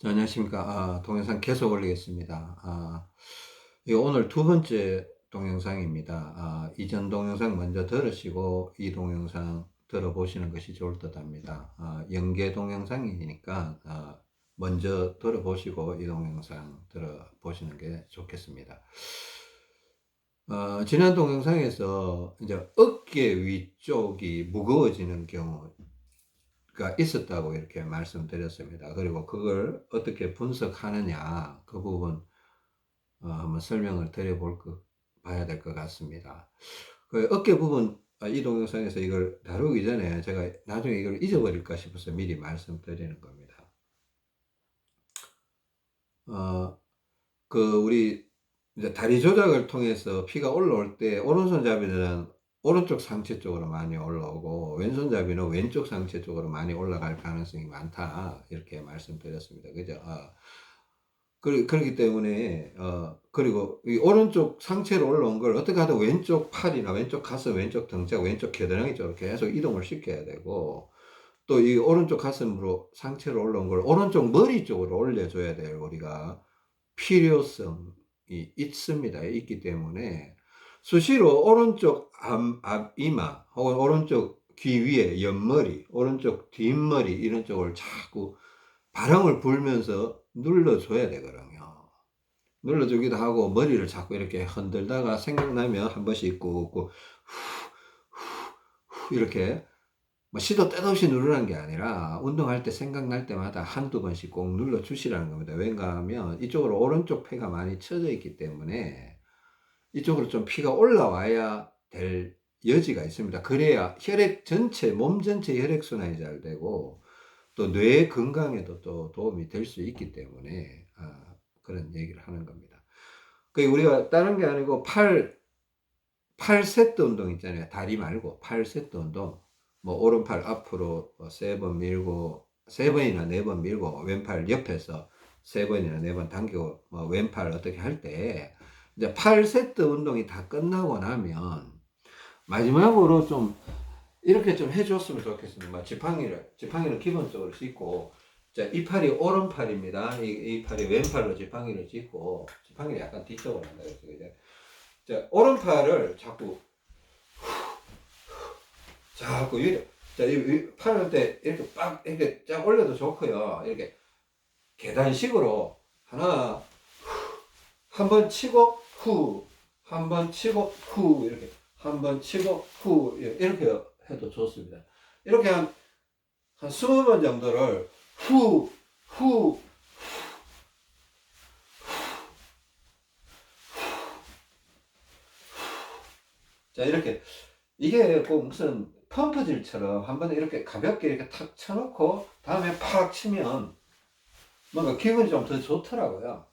자, 안녕하십니까. 동영상 계속 올리겠습니다. 이거 오늘 두 번째 동영상입니다. 이전 동영상 먼저 들으시고 이 동영상 들어보시는 것이 좋을 듯 합니다. 연계 동영상이니까 먼저 들어보시고 이 동영상 들어보시는 게 좋겠습니다. 지난 동영상에서 이제 어깨 위쪽이 무거워지는 경우 가 있었다고 이렇게 말씀드렸습니다. 그리고 그걸 어떻게 분석하느냐 그 부분 한번 설명을 봐야 될 것 같습니다. 그 어깨 부분 이 동영상에서 이걸 다루기 전에 제가 나중에 이걸 잊어버릴까 싶어서 미리 말씀드리는 겁니다. 우리 이제 다리 조작을 통해서 피가 올라올 때 오른손잡이는 오른쪽 상체 쪽으로 많이 올라오고 왼손잡이는 왼쪽 상체 쪽으로 많이 올라갈 가능성이 많다 이렇게 말씀드렸습니다. 그죠? 그렇기 때문에 그리고 이 오른쪽 상체로 올라온 걸 어떻게 하든 왼쪽 팔이나 왼쪽 가슴, 왼쪽 등짝, 왼쪽 겨드랑이 쪽으로 계속 이동을 시켜야 되고, 또 이 오른쪽 가슴으로 상체로 올라온 걸 오른쪽 머리 쪽으로 올려줘야 돼요. 우리가 필요성이 있기 때문에 수시로 오른쪽 앞이마 혹은 오른쪽 귀 위에 옆머리, 오른쪽 뒷머리 이런 쪽을 자꾸 바람을 불면서 눌러줘야 되거든요. 눌러주기도 하고 머리를 자꾸 이렇게 흔들다가 생각나면 한 번씩 꾹꾹 후 이렇게 뭐 시도 때도 없이 누르는 게 아니라 운동할 때 생각날 때마다 한두 번씩 꼭 눌러 주시라는 겁니다. 왠가 하면 이쪽으로 오른쪽 폐가 많이 처져 있기 때문에 이쪽으로 좀 피가 올라와야 될 여지가 있습니다. 그래야 몸 전체 혈액순환이 잘 되고 또 뇌 건강에도 또 도움이 될 수 있기 때문에 그런 얘기를 하는 겁니다. 그 우리가 다른 게 아니고 8세트 운동 있잖아요. 다리 말고 8세트 운동. 뭐 오른팔 앞으로 3번 밀고 3번이나 4번 밀고 왼팔 옆에서 3번이나 4번 당기고 뭐 왼팔 어떻게 할 때 이제 8세트 운동이 다 끝나고 나면 마지막으로 좀 이렇게 좀 해줬으면 좋겠습니다. 뭐 지팡이를 기본적으로 짚고, 자, 이 팔이 오른팔입니다. 이 팔이 왼팔로 지팡이를 짚고, 지팡이를 약간 뒤쪽으로 한다 그랬죠. 그죠? 자, 오른팔을 자꾸 자, 이 팔을 때 이렇게 이렇게 쫙 올려도 좋고요. 이렇게 계단식으로 한 번 치고, 한 번 치고, 이렇게. 한 번 치고, 이렇게 해도 좋습니다. 이렇게 한 20번 정도를 후, 후, 자, 이렇게. 이게 꼭 무슨 펌프질처럼 한 번에 이렇게 가볍게 이렇게 탁 쳐놓고 다음에 팍 치면 뭔가 기분이 좀 더 좋더라고요.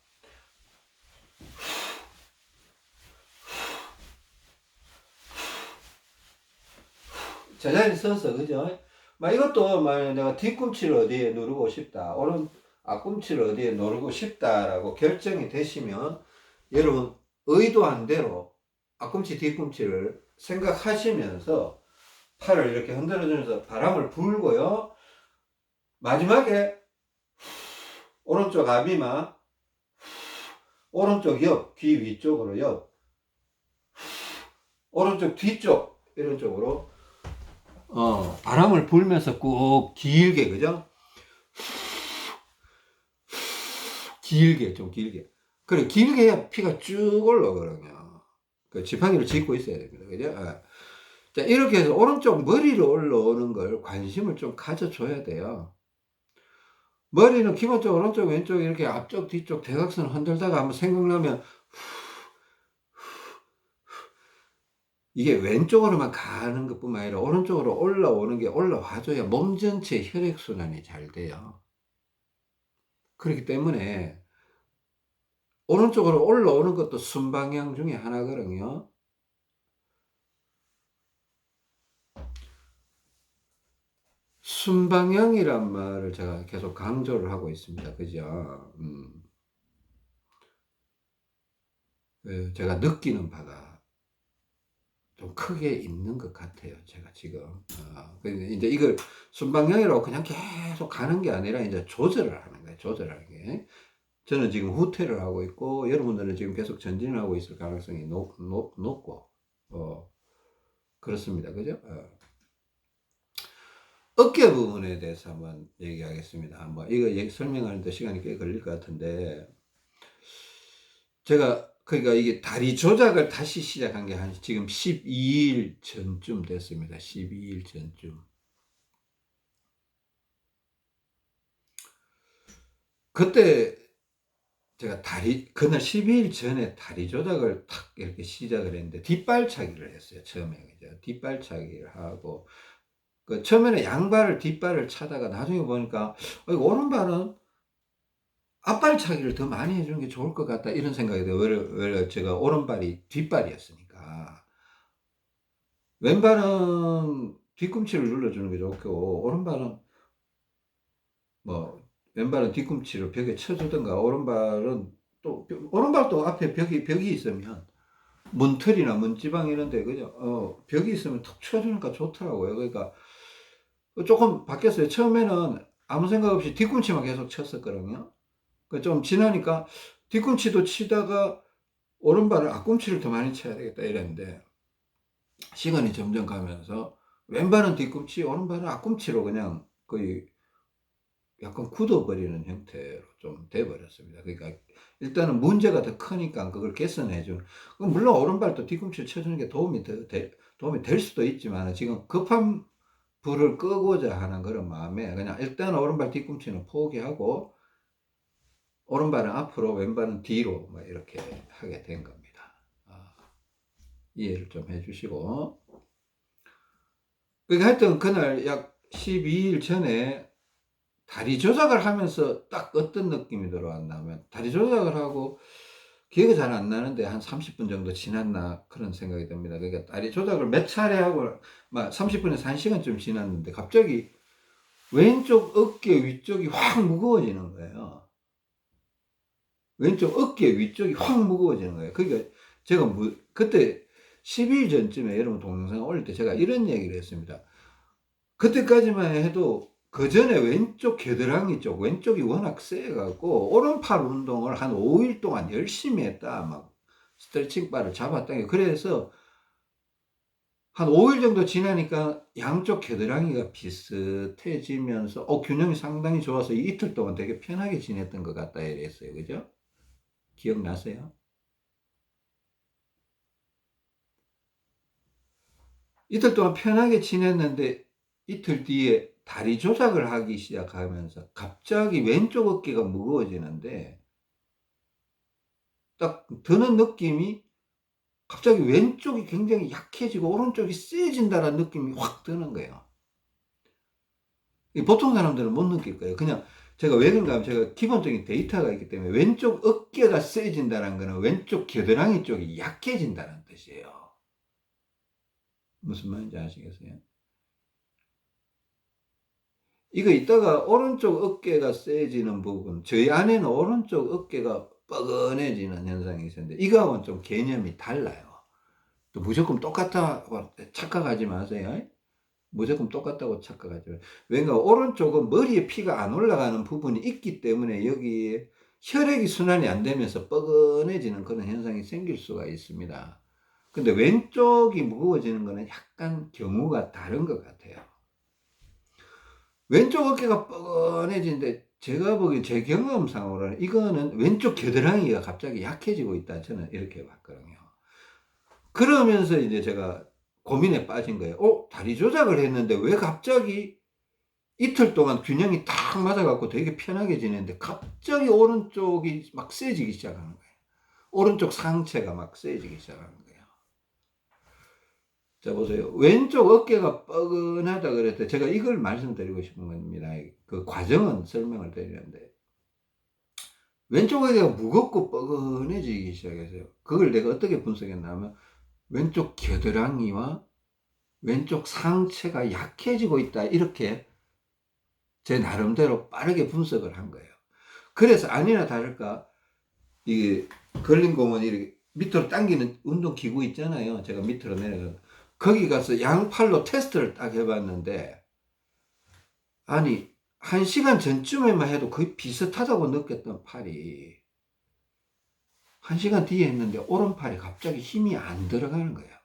제자리에 서서, 그죠? 막 이것도 만약 내가 뒤꿈치를 어디에 누르고 싶다, 앞꿈치를 어디에 누르고 싶다라고 결정이 되시면 여러분 의도한 대로 앞꿈치, 뒤꿈치를 생각하시면서 팔을 이렇게 흔들어주면서 바람을 불고요. 마지막에 오른쪽 앞이마, 오른쪽 옆, 귀 위쪽으로 옆, 오른쪽 뒤쪽, 이런 쪽으로 바람을 불면서 꾹 길게, 그죠? 좀 길게. 그래, 길게 해야 피가 쭉 올라오거든요. 그 지팡이를 짚고 있어야 됩니다. 그죠? 자, 이렇게 해서 오른쪽 머리로 올라오는 걸 관심을 좀 가져줘야 돼요. 머리는 기본적으로 오른쪽, 왼쪽 이렇게 앞쪽, 뒤쪽 대각선 흔들다가 한번 생각나면 이게 왼쪽으로만 가는 것뿐만 아니라 오른쪽으로 올라오는 게 올라와줘야 몸 전체 혈액순환이 잘 돼요. 그렇기 때문에 오른쪽으로 올라오는 것도 순방향 중에 하나거든요. 순방향이란 말을 제가 계속 강조를 하고 있습니다. 그죠? 제가 느끼는 바가 좀 크게 있는 것 같아요. 제가 지금. 이제 이걸 순방향이라고 그냥 계속 가는 게 아니라 이제 조절을 하는 거예요. 거예요. 조절하는 게. 저는 지금 후퇴를 하고 있고 여러분들은 지금 계속 전진을 하고 있을 가능성이 높고 그렇습니다. 그죠? 어깨 부분에 대해서 한번 얘기하겠습니다. 뭐 이거 설명하는데 시간이 꽤 걸릴 것 같은데 제가 그러니까 이게 다리 조작을 다시 시작한 게 한 지금 12일 전쯤 됐습니다. 12일 전쯤. 그때 제가 그날 12일 전에 다리 조작을 탁 이렇게 시작을 했는데 뒷발차기를 했어요. 처음에. 그죠? 뒷발차기를 하고 처음에는 양발을 뒷발을 차다가 나중에 보니까 오른발은 앞발차기를 더 많이 해주는 게 좋을 것 같다 이런 생각이 들어요. 원래 제가 오른발이 뒷발이었으니까 왼발은 뒤꿈치를 눌러주는 게 좋고 오른발은 뭐 왼발은 뒤꿈치를 벽에 쳐주든가 오른발도 앞에 벽이 있으면 문틀이나 문지방 이런데 그죠? 벽이 있으면 툭 쳐주니까 좋더라고요. 그러니까 조금 바뀌었어요. 처음에는 아무 생각 없이 뒤꿈치만 계속 쳤었거든요. 좀 지나니까 뒤꿈치도 치다가 오른발을 앞꿈치를 더 많이 쳐야 되겠다 이랬는데 시간이 점점 가면서 왼발은 뒤꿈치, 오른발은 앞꿈치로 그냥 거의 약간 굳어버리는 형태로 좀 돼버렸습니다. 그러니까 일단은 문제가 더 크니까 그걸 개선해주는. 물론 오른발도 뒤꿈치를 쳐주는 게 도움이 될 수도 있지만 지금 급한 불을 끄고자 하는 그런 마음에 그냥 일단 오른발 뒤꿈치는 포기하고 오른발은 앞으로 왼발은 뒤로 뭐 이렇게 하게 된 겁니다. 이해를 좀 해주시고 그러니까 하여튼 그날 약 12일 전에 다리 조작을 하면서 딱 어떤 느낌이 들어왔나 하면 다리 조작을 하고 기억이 잘 안 나는데 한 30분 정도 지났나 그런 생각이 듭니다. 그러니까 다리 조작을 몇 차례 하고 막 30분에서 1시간쯤 지났는데 갑자기 왼쪽 어깨 위쪽이 확 무거워지는 거예요. 왼쪽 어깨 위쪽이 확 무거워지는 거예요. 그러니까 제가 그때 12일 전쯤에 여러분 동영상 올릴 때 제가 이런 얘기를 했습니다. 그때까지만 해도 그 전에 왼쪽 겨드랑이 쪽 왼쪽이 워낙 세갖고 오른팔 운동을 한 5일 동안 열심히 했다. 막 스트레칭 바를 잡았다. 그래서 한 5일 정도 지나니까 양쪽 겨드랑이가 비슷해지면서 균형이 상당히 좋아서 이틀 동안 되게 편하게 지냈던 것 같다 이랬어요. 그죠? 기억나세요? 이틀 동안 편하게 지냈는데 이틀 뒤에 다리 조작을 하기 시작하면서 갑자기 왼쪽 어깨가 무거워지는데 딱 드는 느낌이 갑자기 왼쪽이 굉장히 약해지고 오른쪽이 세진다는 느낌이 확 드는 거예요. 보통 사람들은 못 느낄 거예요. 그냥 제가 왜 그런가 하면 제가 기본적인 데이터가 있기 때문에 왼쪽 어깨가 세진다는 거는 왼쪽 겨드랑이 쪽이 약해진다는 뜻이에요. 무슨 말인지 아시겠어요? 이거 이따가 오른쪽 어깨가 세지는 부분, 저희 아내는 오른쪽 어깨가 뻐근해지는 현상이 있었는데 이거하고는 좀 개념이 달라요. 또 무조건 똑같다고 착각하지 마세요. 무조건 똑같다고 착각하지 마세요. 왜냐면 오른쪽은 머리에 피가 안 올라가는 부분이 있기 때문에 여기에 혈액이 순환이 안 되면서 뻐근해지는 그런 현상이 생길 수가 있습니다. 근데 왼쪽이 무거워지는 거는 약간 경우가 다른 것 같아요. 왼쪽 어깨가 뻐근해지는데 제가 보기엔 제 경험상으로는 이거는 왼쪽 겨드랑이가 갑자기 약해지고 있다. 저는 이렇게 봤거든요. 그러면서 이제 제가 고민에 빠진 거예요. 다리 조작을 했는데 왜 갑자기 이틀 동안 균형이 딱 맞아갖고 되게 편하게 지냈는데 갑자기 오른쪽이 막 세지기 시작하는 거예요. 오른쪽 상체가 막 세지기 시작하는 거예요. 자, 보세요. 왼쪽 어깨가 뻐근하다 그랬을 때 제가 이걸 말씀드리고 싶은 겁니다. 그 과정은 설명을 드리는데 왼쪽 어깨가 무겁고 뻐근해지기 시작했어요. 그걸 내가 어떻게 분석했냐면 왼쪽 겨드랑이와 왼쪽 상체가 약해지고 있다. 이렇게 제 나름대로 빠르게 분석을 한 거예요. 그래서 아니나 다를까 이게 걸린 공은 이렇게 밑으로 당기는 운동기구 있잖아요. 제가 밑으로 내려가서 거기 가서 양팔로 테스트를 딱 해봤는데 아니 1시간 전쯤에만 해도 거의 비슷하다고 느꼈던 팔이 1시간 뒤에 했는데 오른팔이 갑자기 힘이 안 들어가는 거예요.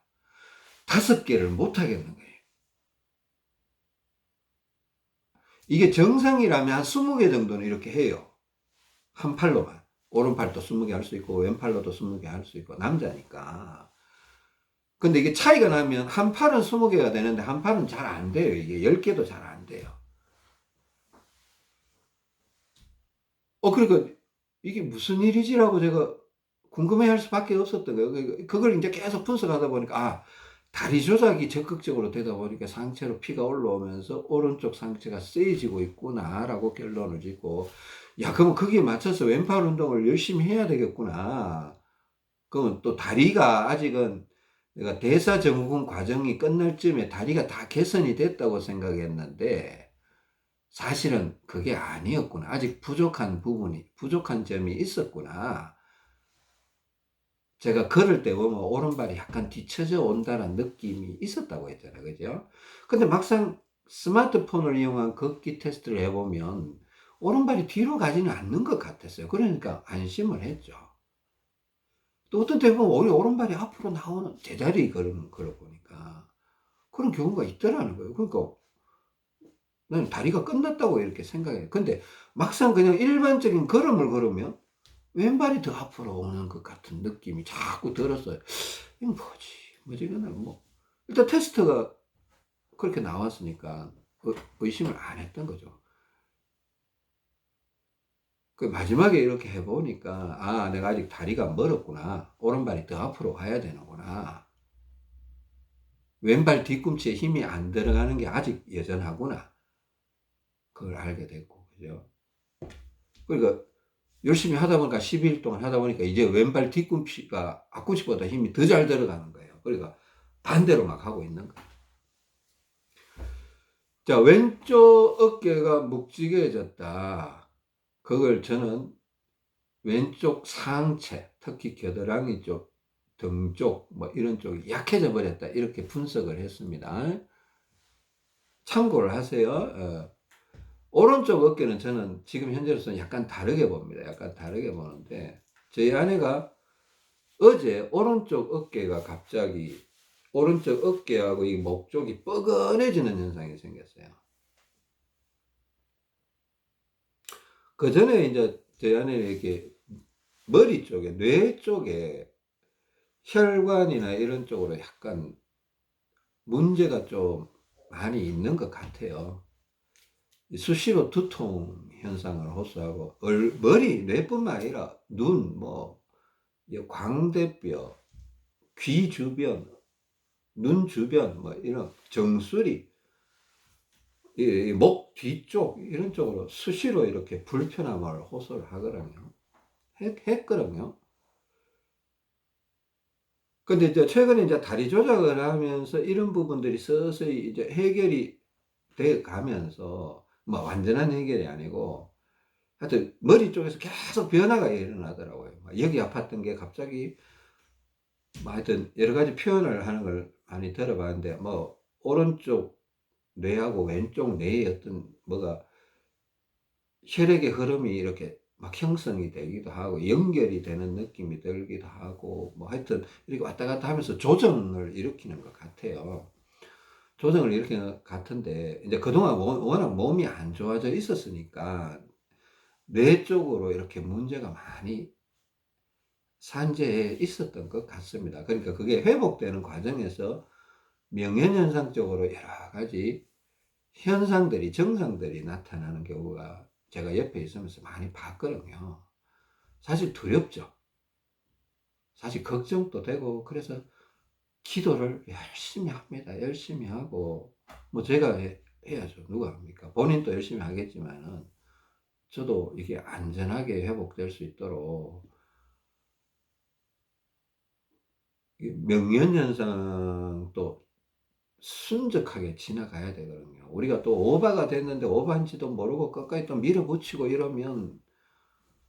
5개를 못 하겠는 거예요. 이게 정상이라면 한 20개 정도는 이렇게 해요. 한 팔로만. 오른팔도 20개 할 수 있고 왼팔로도 20개 할 수 있고 남자니까. 근데 이게 차이가 나면 한 팔은 20개가 되는데 한 팔은 잘 안 돼요. 이게 10개도 잘 안 돼요. 그러니까 이게 무슨 일이지라고 제가 궁금해할 수밖에 없었던 거예요. 그걸 이제 계속 분석하다 보니까 다리 조작이 적극적으로 되다 보니까 상체로 피가 올라오면서 오른쪽 상체가 세지고 있구나라고 결론을 짓고, 야, 그럼 거기에 맞춰서 왼팔 운동을 열심히 해야 되겠구나. 그러면 또 다리가 아직은 내가 대사증후군 과정이 끝날 쯤에 다리가 다 개선이 됐다고 생각했는데 사실은 그게 아니었구나. 아직 부족한 점이 있었구나. 제가 걸을 때 보면 오른발이 약간 뒤쳐져 온다는 느낌이 있었다고 했잖아요. 그죠? 근데 막상 스마트폰을 이용한 걷기 테스트를 해보면 오른발이 뒤로 가지는 않는 것 같았어요. 그러니까 안심을 했죠. 또 어떤 때 보면 오히려 오른발이 앞으로 나오는 제자리 걸어보니까 그런 경우가 있더라는 거예요. 그러니까 나는 다리가 끝났다고 이렇게 생각해요. 근데 막상 그냥 일반적인 걸음을 걸으면 왼발이 더 앞으로 오는 것 같은 느낌이 자꾸 들었어요. 이거 뭐지? 이거는 뭐. 일단 테스트가 그렇게 나왔으니까 의심을 안 했던 거죠. 그 마지막에 이렇게 해보니까, 내가 아직 다리가 멀었구나. 오른발이 더 앞으로 가야 되는구나. 왼발 뒤꿈치에 힘이 안 들어가는 게 아직 여전하구나. 그걸 알게 됐고, 그죠? 그러니까 열심히 하다 보니까 12일 동안 하다 보니까 이제 왼발 뒤꿈치가 앞꿈치보다 힘이 더 잘 들어가는 거예요. 그러니까 반대로 막 하고 있는 거예요. 자, 왼쪽 어깨가 묵직해졌다. 그걸 저는 왼쪽 상체, 특히 겨드랑이 쪽, 등 쪽, 뭐 이런 쪽이 약해져 버렸다. 이렇게 분석을 했습니다. 참고를 하세요. 오른쪽 어깨는 저는 지금 현재로서는 약간 다르게 봅니다. 약간 다르게 보는데, 저희 아내가 어제 오른쪽 어깨가 갑자기 오른쪽 어깨하고 이 목 쪽이 뻐근해지는 현상이 생겼어요. 그 전에 이제 저희 아내는 이렇게 머리 쪽에, 뇌 쪽에 혈관이나 이런 쪽으로 약간 문제가 좀 많이 있는 것 같아요. 수시로 두통 현상을 호소하고, 머리, 뇌뿐만 아니라 눈, 뭐, 광대뼈, 귀 주변, 눈 주변, 뭐, 이런 정수리, 목 뒤쪽, 이런 쪽으로 수시로 이렇게 불편함을 호소를 하거든요. 했거든요. 근데 이제 최근에 이제 다리 조작을 하면서 이런 부분들이 서서히 이제 해결이 돼 가면서, 뭐 완전한 해결이 아니고, 하여튼 머리 쪽에서 계속 변화가 일어나더라고요. 여기 아팠던 게 갑자기, 뭐 하여튼 여러 가지 표현을 하는 걸 많이 들어봤는데, 뭐 오른쪽 뇌하고 왼쪽 뇌의 어떤 뭐가 혈액의 흐름이 이렇게 막 형성이 되기도 하고 연결이 되는 느낌이 들기도 하고, 뭐 하여튼 이렇게 왔다 갔다 하면서 조정을 일으키는 것 같아요. 조정을 일으키는 것 같은데, 이제 그동안 워낙 몸이 안 좋아져 있었으니까 뇌 쪽으로 이렇게 문제가 많이 산재해 있었던 것 같습니다. 그러니까 그게 회복되는 과정에서 명현현상적으로 여러 가지 현상들이, 증상들이 나타나는 경우가 제가 옆에 있으면서 많이 봤거든요. 사실 두렵죠. 사실 걱정도 되고, 그래서 기도를 열심히 합니다. 열심히 하고, 뭐 제가 해야죠. 누가 합니까? 본인도 열심히 하겠지만은, 저도 이게 안전하게 회복될 수 있도록 명현현상도 순적하게 지나가야 되거든요. 우리가 또 오바가 됐는데 오바인지도 모르고 끝까지 또 밀어붙이고 이러면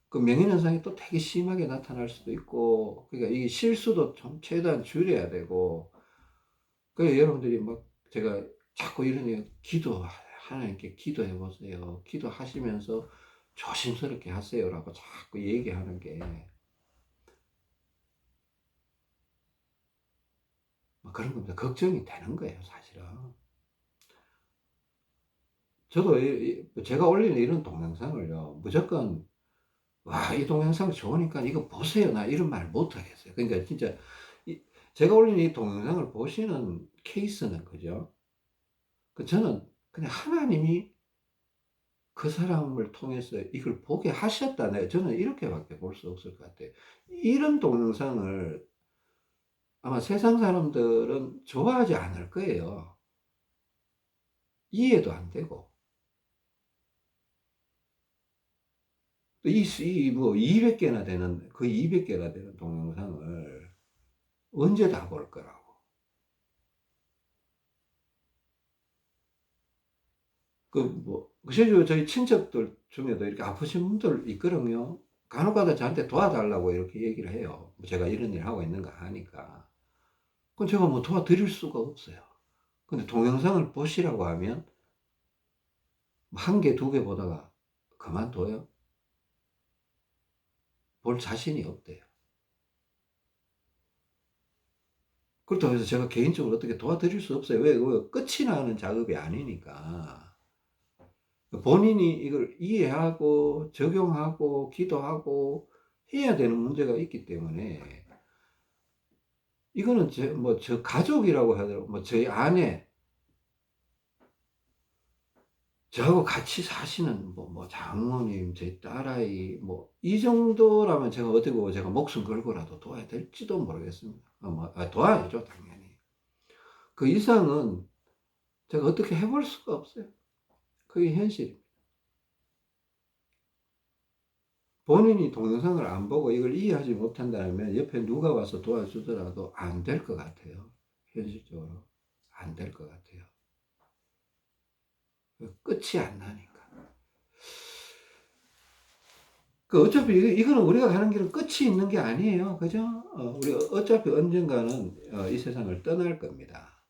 그 명예현상이 또 되게 심하게 나타날 수도 있고, 그러니까 이 실수도 좀 최대한 줄여야 되고, 그래서 여러분들이 막 제가 자꾸 이러니 기도하는 하나님께 기도해 보세요. 기도하시면서 조심스럽게 하세요라고 자꾸 얘기하는 게 그런 겁니다. 걱정이 되는 거예요, 사실은. 저도 제가 올리는 이런 동영상을요, 무조건 와, 이 동영상 좋으니까 이거 보세요. 나 이런 말 못 하겠어요. 그러니까 진짜 이 제가 올린 이 동영상을 보시는 케이스는 그죠? 저는 그냥 하나님이 그 사람을 통해서 이걸 보게 하셨다. 네, 저는 이렇게밖에 볼 수 없을 것 같아요. 이런 동영상을 아마 세상 사람들은 좋아하지 않을 거예요. 이해도 안 되고. 뭐 200개나 되는, 거의 200개가 되는 동영상을 언제 다 볼 거라고. 실제로 저희 친척들 중에도 이렇게 아프신 분들 있거든요. 간혹가다 저한테 도와달라고 이렇게 얘기를 해요. 제가 이런 일 하고 있는 거 아니까. 그럼 제가 뭐 도와드릴 수가 없어요. 근데 동영상을 보시라고 하면 한 개, 두 개 보다가 그만둬요. 볼 자신이 없대요. 그렇다고 해서 제가 개인적으로 어떻게 도와드릴 수 없어요. 왜? 끝이 나는 작업이 아니니까. 본인이 이걸 이해하고 적용하고 기도하고 해야 되는 문제가 있기 때문에 이거는 저 가족이라고 하더라도 저희 아내, 저하고 같이 사시는 장모님, 제 딸아이 이 정도라면 제가 어떻게 보면 제가 목숨 걸고라도 도와야 될지도 모르겠습니다. 도와야죠, 당연히. 그 이상은 제가 어떻게 해볼 수가 없어요. 그게 현실입니다. 본인이 동영상을 안 보고 이걸 이해하지 못한다면 옆에 누가 와서 도와주더라도 안 될 것 같아요. 현실적으로. 안 될 것 같아요. 끝이 안 나니까. 어차피 이거는 우리가 가는 길은 끝이 있는 게 아니에요. 그죠? 우리 어차피 언젠가는 이 세상을 떠날 겁니다.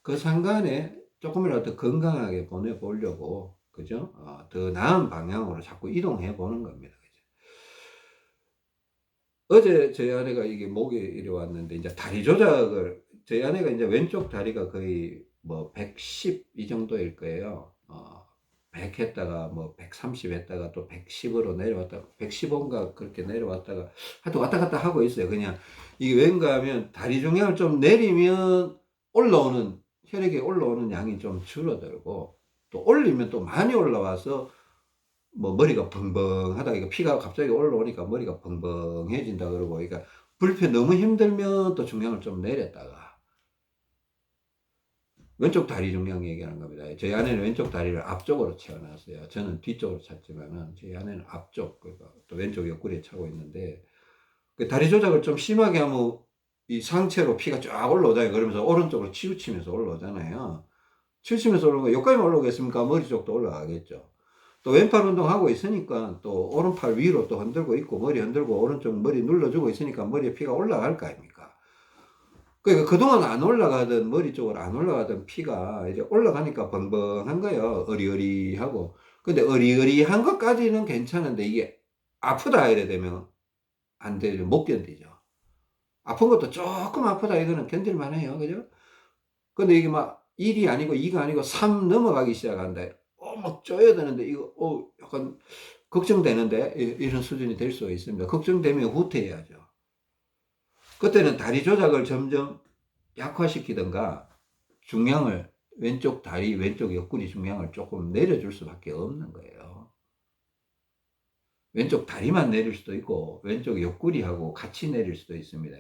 그 상간에 조금이라도 건강하게 보내보려고, 그죠? 더 나은 방향으로 자꾸 이동해 보는 겁니다. 그죠? 어제 저희 아내가 이게 목에 이래 왔는데, 이제 다리 조작을, 저희 아내가 이제 왼쪽 다리가 거의 110 이 정도일 거예요. 100 했다가 130 했다가 또 110으로 내려왔다가 115인가 그렇게 내려왔다가 하여튼 왔다 갔다 하고 있어요. 그냥 이게 왠가 하면 다리 중량을 좀 내리면 올라오는 혈액이 올라오는 양이 좀 줄어들고 또 올리면 또 많이 올라와서 머리가 벙벙하다, 이거 피가 갑자기 올라오니까 머리가 벙벙해진다 그러고, 그러니까 불편 너무 힘들면 또 중량을 좀 내렸다가 왼쪽 다리 중량 얘기하는 겁니다. 저희 아내는 왼쪽 다리를 앞쪽으로 채워놨어요. 저는 뒤쪽으로 찼지만은 저희 아내는 앞쪽, 그러니까 또 왼쪽 옆구리에 차고 있는데, 그 다리 조작을 좀 심하게 하면 이 상체로 피가 쫙 올라오잖아요. 그러면서 오른쪽으로 치우치면서 올라오잖아요. 치우치면서 올라오고 여기까지 올라오겠습니까? 머리 쪽도 올라가겠죠. 또 왼팔 운동하고 있으니까 또 오른팔 위로 또 흔들고 있고 머리 흔들고 오른쪽 머리 눌러주고 있으니까 머리에 피가 올라갈 거 아닙니까? 그러니까 그동안 안 올라가던, 머리 쪽으로 안 올라가던 피가 이제 올라가니까 벙벙한 거예요. 어리어리하고. 근데 어리어리한 것까지는 괜찮은데 이게 아프다 이래 되면 안 되죠. 못 견디죠. 아픈 것도 조금 아프다 이거는 견딜만 해요. 그죠? 근데 이게 막 1이 아니고 2가 아니고 3 넘어가기 시작한다. 막 쪼여야 되는데 이거 약간 걱정되는데 이런 수준이 될 수가 있습니다. 걱정되면 후퇴해야죠. 그때는 다리 조작을 점점 약화시키든가 중량을, 왼쪽 다리, 왼쪽 옆구리 중량을 조금 내려줄 수밖에 없는 거예요. 왼쪽 다리만 내릴 수도 있고 왼쪽 옆구리하고 같이 내릴 수도 있습니다.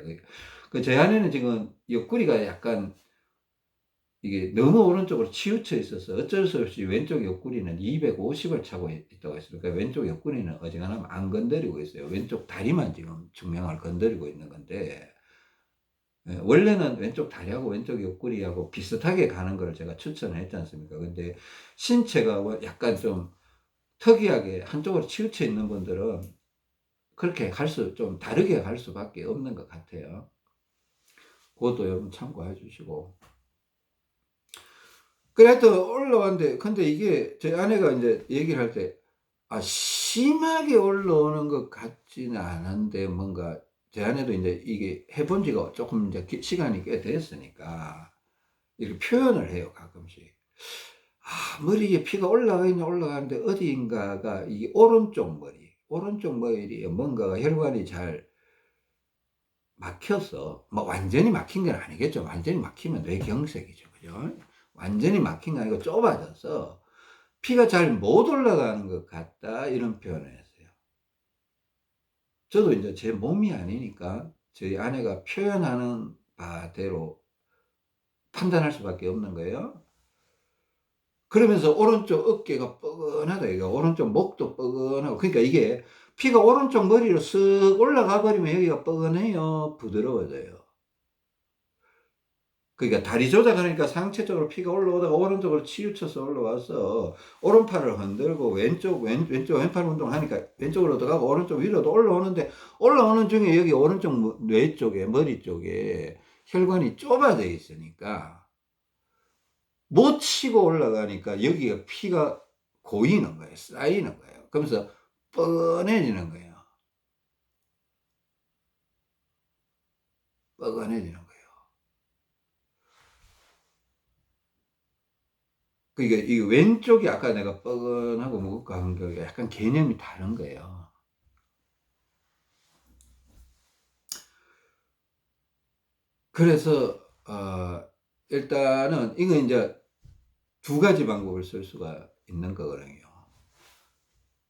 제 안에는 지금 옆구리가 약간 이게 너무 오른쪽으로 치우쳐 있어서 어쩔 수 없이 왼쪽 옆구리는 250을 차고 있다고 했어요. 그러니까 왼쪽 옆구리는 어지간하면 안 건드리고 있어요. 왼쪽 다리만 지금 중량을 건드리고 있는 건데, 원래는 왼쪽 다리하고 왼쪽 옆구리하고 비슷하게 가는 걸 제가 추천했지 않습니까? 근데 신체가 약간 좀 특이하게 한쪽으로 치우쳐 있는 분들은 그렇게 좀 다르게 갈 수밖에 없는 것 같아요. 그것도 여러분 참고해 주시고. 그래도 올라왔는데, 근데 이게 제 아내가 이제 얘기를 할 때, 심하게 올라오는 것 같지는 않은데, 뭔가, 제 아내도 이제 이게 해본 지가 조금 이제 시간이 꽤 됐으니까, 이렇게 표현을 해요, 가끔씩. 머리에 피가 올라가긴 올라가는데, 어디인가가, 이게 오른쪽 머리에 뭔가가 혈관이 잘 막혀서, 뭐 완전히 막힌 건 아니겠죠. 완전히 막히면 뇌경색이죠. 그죠? 완전히 막힌 거 아니고 좁아져서 피가 잘 못 올라가는 것 같다. 이런 표현을 했어요. 저도 이제 제 몸이 아니니까 저희 아내가 표현하는 바대로 판단할 수밖에 없는 거예요. 그러면서 오른쪽 어깨가 뻐근하다. 이거 오른쪽 목도 뻐근하고. 그러니까 이게 피가 오른쪽 머리로 쓱 올라가 버리면 여기가 뻐근해요. 부드러워져요. 그러니까 다리 조작하니까 상체 쪽으로 피가 올라오다가 오른쪽으로 치우쳐서 올라와서 오른팔을 흔들고 왼쪽 왼팔 운동하니까 왼쪽으로 들어가고 오른쪽 위로도 올라오는데, 올라오는 중에 여기 오른쪽 뇌 쪽에 머리 쪽에 혈관이 좁아져 있으니까 못 치고 올라가니까 여기가 피가 고이는 거예요. 쌓이는 거예요. 그러면서 뻐근해지는 거예요. 뻐근해지는 거예요. 그러니까 이 왼쪽이 아까 내가 뻐근하고 무겁고 한 게 약간 개념이 다른 거예요. 그래서 일단은 이거 이제 두 가지 방법을 쓸 수가 있는 거거든요.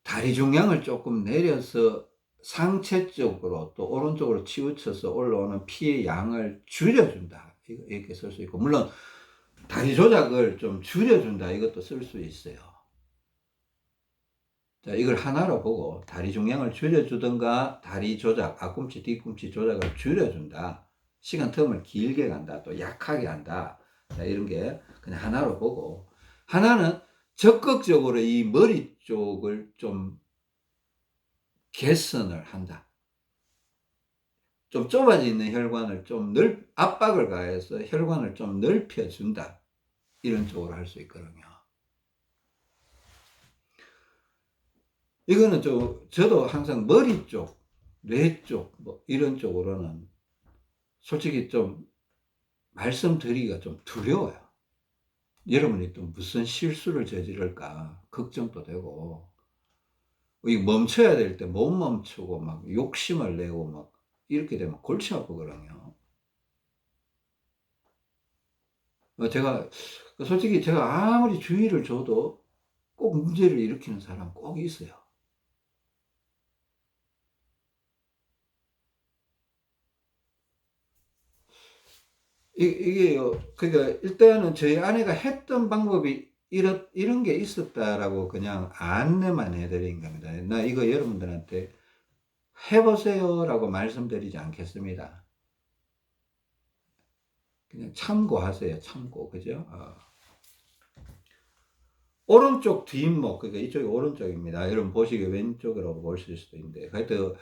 다리 중량을 조금 내려서 상체 쪽으로 또 오른쪽으로 치우쳐서 올라오는 피의 양을 줄여준다. 이렇게 쓸 수 있고, 물론 다리 조작을 좀 줄여준다. 이것도 쓸 수 있어요. 자, 이걸 하나로 보고 다리 중량을 줄여주든가 다리 조작, 앞꿈치, 뒤꿈치 조작을 줄여준다. 시간 텀을 길게 간다. 또 약하게 한다. 자, 이런 게 그냥 하나로 보고, 하나는 적극적으로 이 머리 쪽을 좀 개선을 한다. 좀 좁아져 있는 혈관을 좀 압박을 가해서 혈관을 좀 넓혀준다. 이런 쪽으로 할 수 있거든요. 이거는 저도 항상 머리 쪽, 뇌 쪽, 뭐 이런 쪽으로는 솔직히 좀 말씀드리기가 좀 두려워요. 여러분이 또 무슨 실수를 저지를까 걱정도 되고, 이 멈춰야 될 때 못 멈추고 막 욕심을 내고 막 이렇게 되면 골치 아프거든요. 제가 솔직히 제가 아무리 주의를 줘도 꼭 문제를 일으키는 사람 꼭 있어요. 이게요. 그러니까 일단은 저희 아내가 했던 방법이 이런 게 있었다라고 그냥 안내만 해드린 겁니다. 나 이거 여러분들한테 해보세요라고 말씀드리지 않겠습니다. 그냥 참고하세요. 참고. 그죠? 오른쪽 뒷목, 그러니까 이쪽이 오른쪽입니다. 여러분 보시기에 왼쪽으로 보실 수도 있는데, 하여튼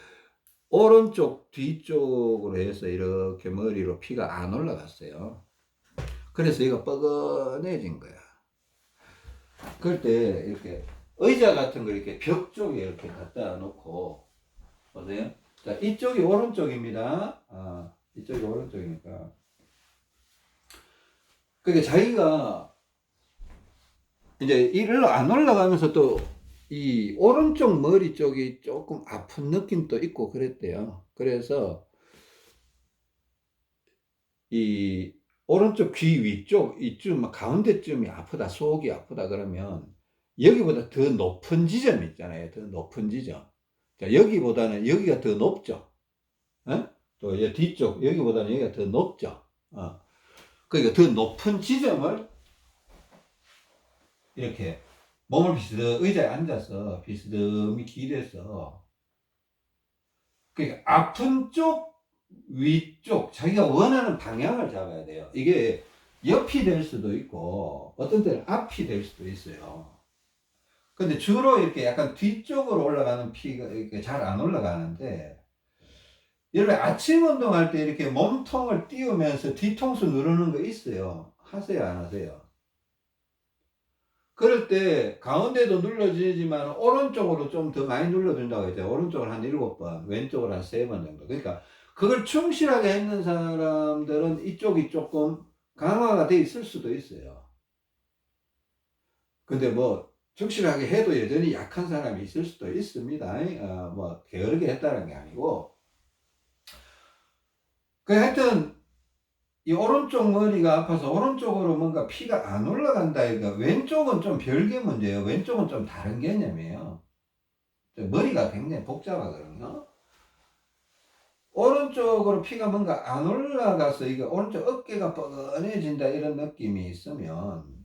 오른쪽 뒤쪽으로 해서 이렇게 머리로 피가 안 올라갔어요. 그래서 이거 뻐근해진 거야. 그럴 때 이렇게 의자 같은 거 이렇게 벽 쪽에 이렇게 갖다 놓고 보세요. 자, 이쪽이 오른쪽입니다. 이쪽이 오른쪽이니까. 그러니까 자기가 이제 일로 안 올라가면서 또 이 오른쪽 머리 쪽이 조금 아픈 느낌도 있고 그랬대요. 그래서 이 오른쪽 귀 위쪽 이쯤 가운데쯤이 아프다, 속이 아프다 그러면 여기보다 더 높은 지점 있잖아요. 더 높은 지점. 자, 여기보다는 여기가 더 높죠. 어? 또 뒤쪽 여기보다는 여기가 더 높죠. 그러니까 더 높은 지점을 이렇게 몸을 의자에 앉아서 비스듬히 기대서, 그러니까 아픈 쪽 위쪽 자기가 원하는 방향을 잡아야 돼요. 이게 옆이 될 수도 있고 어떤 때는 앞이 될 수도 있어요. 근데 주로 이렇게 약간 뒤쪽으로 올라가는 피가 이렇게 잘 안 올라가는데, 여러분 아침 운동할 때 이렇게 몸통을 띄우면서 뒤통수 누르는 거 있어요. 하세요, 안 하세요? 그럴 때 가운데도 눌러지지만 오른쪽으로 좀 더 많이 눌러준다고 했죠. 오른쪽으로 한 7번, 왼쪽으로 한 3번 정도. 그러니까 그걸 충실하게 했는 사람들은 이쪽이 조금 강화가 돼 있을 수도 있어요. 근데 뭐 충실하게 해도 여전히 약한 사람이 있을 수도 있습니다. 뭐 게으르게 했다는 게 아니고. 하여튼 이 오른쪽 머리가 아파서 오른쪽으로 뭔가 피가 안 올라간다. 그러니까 왼쪽은 좀 별개 문제예요. 왼쪽은 좀 다른 개념이에요. 머리가 굉장히 복잡하거든요. 오른쪽으로 피가 뭔가 안 올라가서 이게 오른쪽 어깨가 뻐근해진다 이런 느낌이 있으면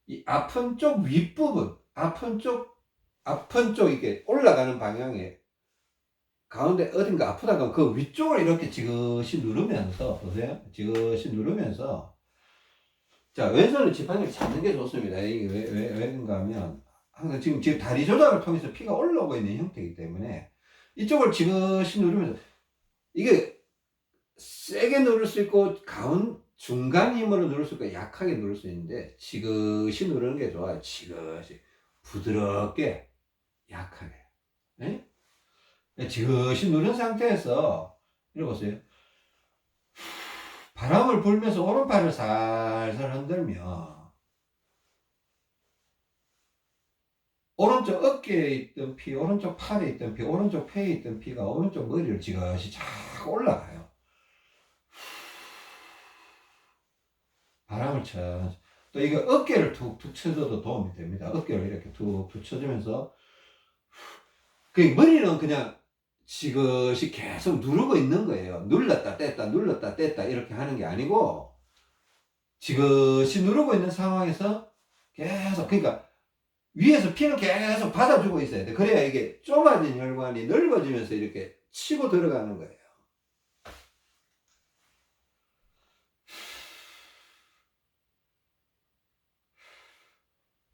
이 아픈 쪽 윗부분, 아픈 쪽 이게 올라가는 방향에 가운데 어딘가 아프다 그러면 그 위쪽을 이렇게 지그시 누르면서 보세요. 지그시 누르면서 자 왼손을 지팡이를 잡는 게 좋습니다. 이게 왜 그런가 하면 항상 지금 다리 조작을 통해서 피가 올라오고 있는 형태이기 때문에 이쪽을 지그시 누르면서 이게 세게 누를 수 있고 중간 힘으로 누를 수 있고 약하게 누를 수 있는데 지그시 누르는 게 좋아요. 지그시 부드럽게 약하게. 네? 지그시 누른 상태에서 이러 보세요. 바람을 불면서 오른팔을 살살 흔들면 오른쪽 어깨에 있던 피, 오른쪽 팔에 있던 피, 오른쪽 폐에 있던 피가 오른쪽 머리를 지그시 쫙 올라가요. 바람을 쳐. 또 이거 어깨를 툭툭 쳐줘도 도움이 됩니다. 어깨를 이렇게 툭툭 쳐주면서 그 머리는 그냥 지그시 계속 누르고 있는 거예요. 눌렀다 뗐다 눌렀다 뗐다 이렇게 하는 게 아니고 지그시 누르고 있는 상황에서 계속 그러니까 위에서 피는 계속 받아주고 있어야 돼. 그래야 이게 좁아진 혈관이 넓어지면서 이렇게 치고 들어가는 거예요.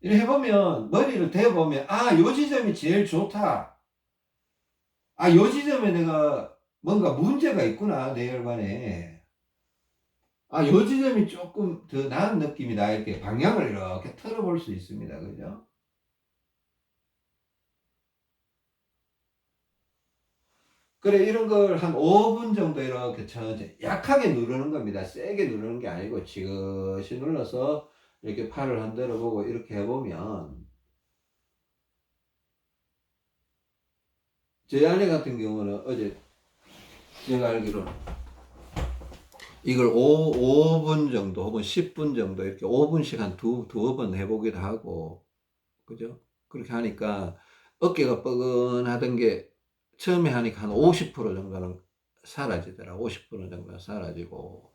이렇게 해보면 머리를 대보면 요 지점이 제일 좋다. 요 지점에 내가 뭔가 문제가 있구나 내 혈관에. 요 지점이 조금 더 나은 느낌이다. 이렇게 방향을 이렇게 틀어볼 수 있습니다. 그죠? 그래, 이런 걸 한 5분 정도 이렇게 천천히 약하게 누르는 겁니다. 세게 누르는 게 아니고 지그시 눌러서 이렇게 팔을 흔들어 보고 이렇게 해보면 제 아내 같은 경우는 어제 제가 알기로는 이걸 5분 정도 혹은 10분 정도 이렇게 5분씩 한 두어 번 해보기도 하고, 그죠? 그렇게 하니까 어깨가 뻐근하던 게 처음에 하니까 한 50% 정도는 사라지더라. 50% 정도는 사라지고,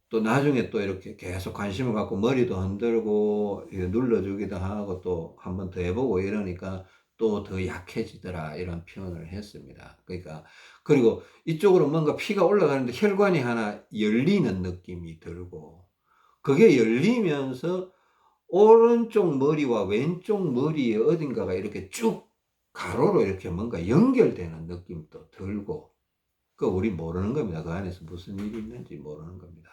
또 나중에 또 이렇게 계속 관심을 갖고 머리도 흔들고 눌러주기도 하고 또 한 번 더 해보고 이러니까 또 더 약해지더라 이런 표현을 했습니다. 그러니까 그리고 이쪽으로 뭔가 피가 올라가는데 혈관이 하나 열리는 느낌이 들고 그게 열리면서 오른쪽 머리와 왼쪽 머리에 어딘가가 이렇게 쭉 가로로 이렇게 뭔가 연결되는 느낌도 들고 그 우리 모르는 겁니다. 그 안에서 무슨 일이 있는지 모르는 겁니다.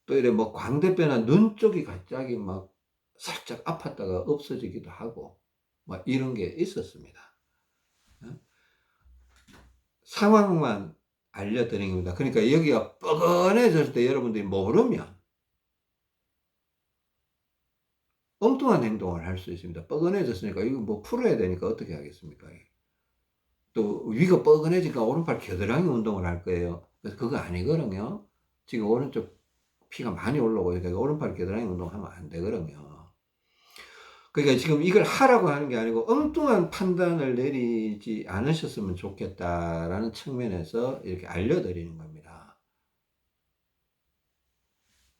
또 이래 뭐 광대뼈나 눈 쪽이 갑자기 막 살짝 아팠다가 없어지기도 하고 막 이런 게 있었습니다. 상황만 알려드린 겁니다. 그러니까 여기가 뻐근해졌을 때 여러분들이 모르면 엉뚱한 행동을 할 수 있습니다. 뻐근해졌으니까 이거 뭐 풀어야 되니까 어떻게 하겠습니까? 또 위가 뻐근해지니까 오른팔 겨드랑이 운동을 할 거예요. 그래서 그거 아니거든요. 지금 오른쪽 피가 많이 올라오고 그러니까 오른팔 겨드랑이 운동하면 안 되거든요. 그러니까 지금 이걸 하라고 하는 게 아니고 엉뚱한 판단을 내리지 않으셨으면 좋겠다라는 측면에서 이렇게 알려드리는 겁니다.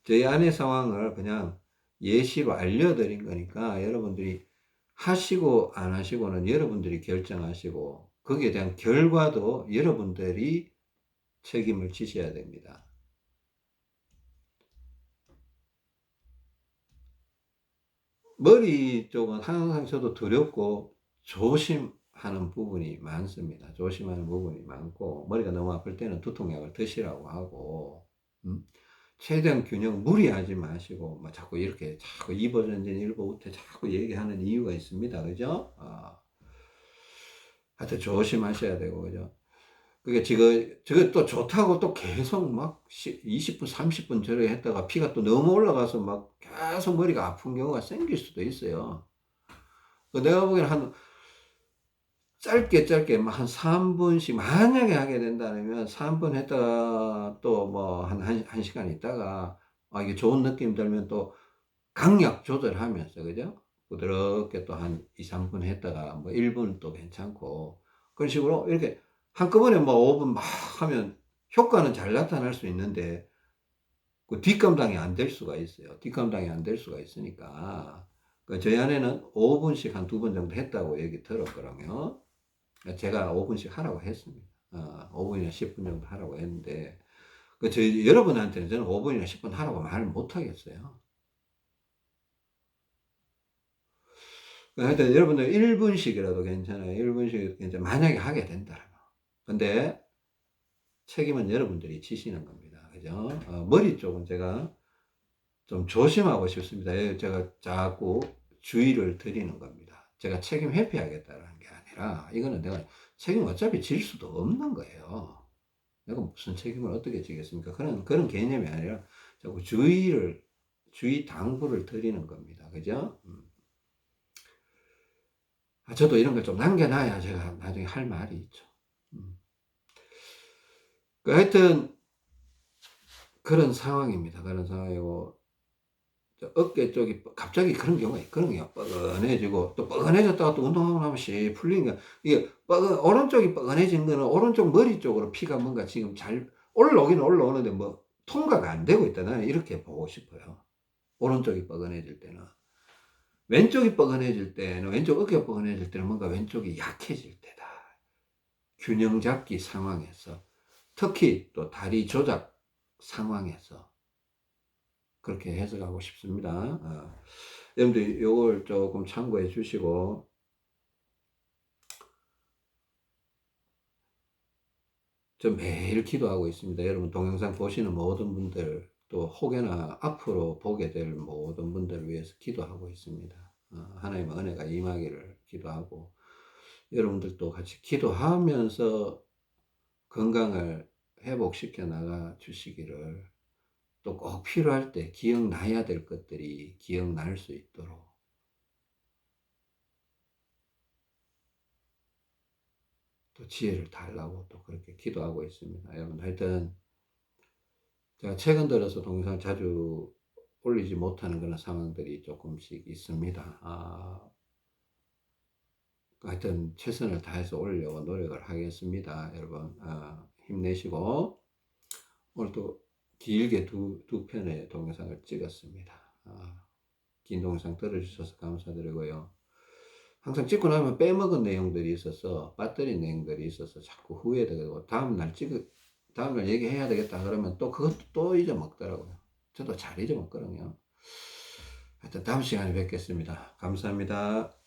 저희 아내 상황을 그냥 예시로 알려드린 거니까 여러분들이 하시고 안 하시고는 여러분들이 결정하시고 거기에 대한 결과도 여러분들이 책임을 지셔야 됩니다. 머리 쪽은 항상 저도 두렵고 조심하는 부분이 많습니다. 조심하는 부분이 많고 머리가 너무 아플 때는 두통약을 드시라고 하고 최대한 균형 무리하지 마시고 뭐 자꾸 이렇게 자꾸 2버 전진 1버 후퇴 자꾸 얘기하는 이유가 있습니다. 그죠? 하여튼 조심하셔야 되고 그죠? 그게 지금 저게 또 좋다고 또 계속 막 20분 30분 저래 했다가 피가 또 너무 올라가서 막 계속 머리가 아픈 경우가 생길 수도 있어요. 내가 보기에는 한 짧게 뭐 한 3 분씩 만약에 하게 된다면 3분 했다가 또 뭐 한 시간 있다가 이게 좋은 느낌 들면 또 강약 조절하면서 그죠? 부드럽게 또 한 2-3분 했다가 뭐 1분 또 괜찮고 그런 식으로 이렇게 한꺼번에 뭐 5분 막 하면 효과는 잘 나타날 수 있는데 그 뒷감당이 안 될 수가 있어요. 뒷감당이 안 될 수가 있으니까. 저희 아내는 5 분씩 한 2번 정도 했다고 얘기 들었거든요. 제가 5 분씩 하라고 했습니다. 5 분이나 10분 정도 하라고 했는데 저희 여러분한테는 저는 5 분이나 10분 하라고 말을 못 하겠어요. 하여튼 여러분들 1 분씩이라도 괜찮아요. 1 분씩 괜찮 만약에 하게 된다라면. 근데 책임은 여러분들이 지시는 겁니다. 그죠? 머리 쪽은 제가 좀 조심하고 싶습니다. 제가 자꾸 주의를 드리는 겁니다. 제가 책임 회피하겠다는 게 아니라 이거는 내가 책임 어차피 질 수도 없는 거예요. 내가 무슨 책임을 어떻게 지겠습니까? 그런 개념이 아니라 자꾸 주의 당부를 드리는 겁니다. 그죠? 저도 이런 걸 좀 남겨놔야 제가 나중에 할 말이 있죠. 음. 하여튼 그런 상황입니다. 그런 상황이고 어깨 쪽이 갑자기 그런 경우가 있거든요. 뻐근해지고 또 뻐근해졌다가 또 운동하고 나면 씨 풀리니까 이게 오른쪽이 뻐근해진 거는 오른쪽 머리 쪽으로 피가 뭔가 지금 잘 올라오긴 올라오는데 뭐 통과가 안 되고 있다. 나는 이렇게 보고 싶어요. 오른쪽이 뻐근해질 때는. 왼쪽이 뻐근해질 때는 왼쪽 어깨가 뻐근해질 때는 뭔가 왼쪽이 약해질 때다. 균형 잡기 상황에서 특히 또 다리 조작 상황에서 그렇게 해석하고 싶습니다. 여러분들 요걸 조금 참고해 주시고 저 매일 기도하고 있습니다. 여러분 동영상 보시는 모든 분들 또 혹여나 앞으로 보게 될 모든 분들을 위해서 기도하고 있습니다. 하나님의 은혜가 임하기를 기도하고 여러분들도 같이 기도하면서 건강을 회복시켜 나가 주시기를 또 꼭 필요할 때 기억나야 될 것들이 기억날 수 있도록 또 지혜를 달라고 또 그렇게 기도하고 있습니다. 여러분 하여튼 제가 최근 들어서 동영상을 자주 올리지 못하는 그런 상황들이 조금씩 있습니다. 하여튼 최선을 다해서 올리려고 노력을 하겠습니다. 여러분 힘내시고 오늘 또 길게 두 편의 동영상을 찍었습니다. 긴 동영상 들어주셔서 감사드리고요. 항상 찍고 나면 빼먹은 내용들이 있어서 빠뜨린 내용들이 있어서 자꾸 후회되고 다음날 얘기해야 되겠다 그러면 또 그것도 또 잊어먹더라고요. 저도 잘 잊어먹거든요. 하여튼 다음 시간에 뵙겠습니다. 감사합니다.